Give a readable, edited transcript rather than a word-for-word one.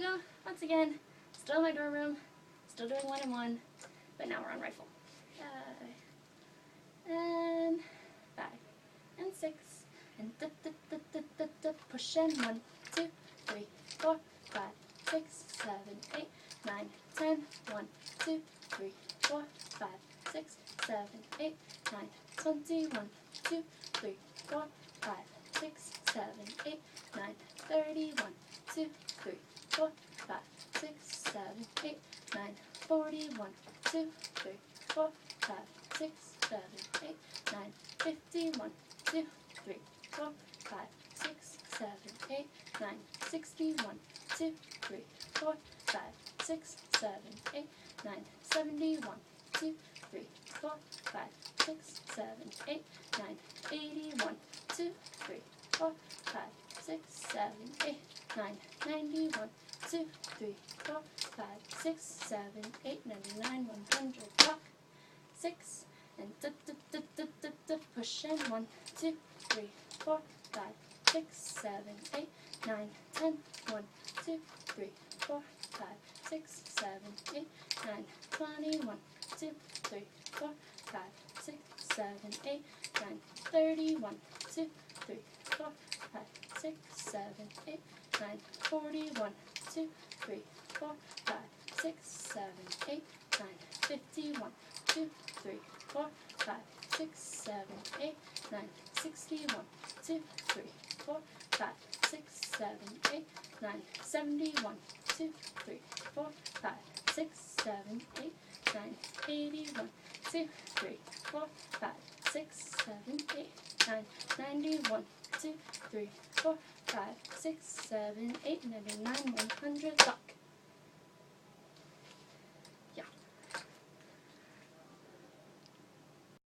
go, once again, still in my dorm room, still doing 1 and 1, but now we're on rifle. 5 and 5 and 6 and push and 1, 2, 3, 4, 5, 6, 7, 8, 9, 10, 1, 2, 3, 4, 5, 6, 7, 8, 9, 20, 1, 2, 3, 4, 5, 6, 7, 8, 9, 30, 1, 2, 3, 4, 5, 6, 7, 8, 9, 40, 1, 2, 3, 4, 5, 6, 7, 8, 9, 50, 1, 2, 3, 4, 5, 6, 7, 8, 9, 60, 1, 2, 3, 4, 5, 6, 7, 8, 9, 70, 1, 2, 3, 4, 5, 6, 7, 8, 9, 80, 1, 2, 3, 4, 5, 6, 7, 8, 9, 90, 1, 2, 3, 4, 5, 6, 7, 8, 99, 100, walk, 6, and push and 1, 2, 3, 4, 5, 6, 7, 8, 9, 10, 1, 2, 3, 4, 5, 6, 7, 8, 9, 20, 1, 2, 3, 4, 5, 6, 7, 8, 9, 30, 1, 2, 3, 4, 5, 6, 7, 8, 9, 40, 1, 2, 3, 4, 5, 6, 7, 8, 9, 50, 1, 2, 3, 4, 5, 6, 7, 8, 9, 60, 1, 2, 3, 4, 5, 6, 7, 8, 9, 70, 1, 2, 3, 4, 5, 6, 7, 8, 9, 80, 1, 2, 3, 4, 5, 6, 7, 8, 9, 90, 1, 2, 3, 4, 5, 6, 7, 8, 99, 100,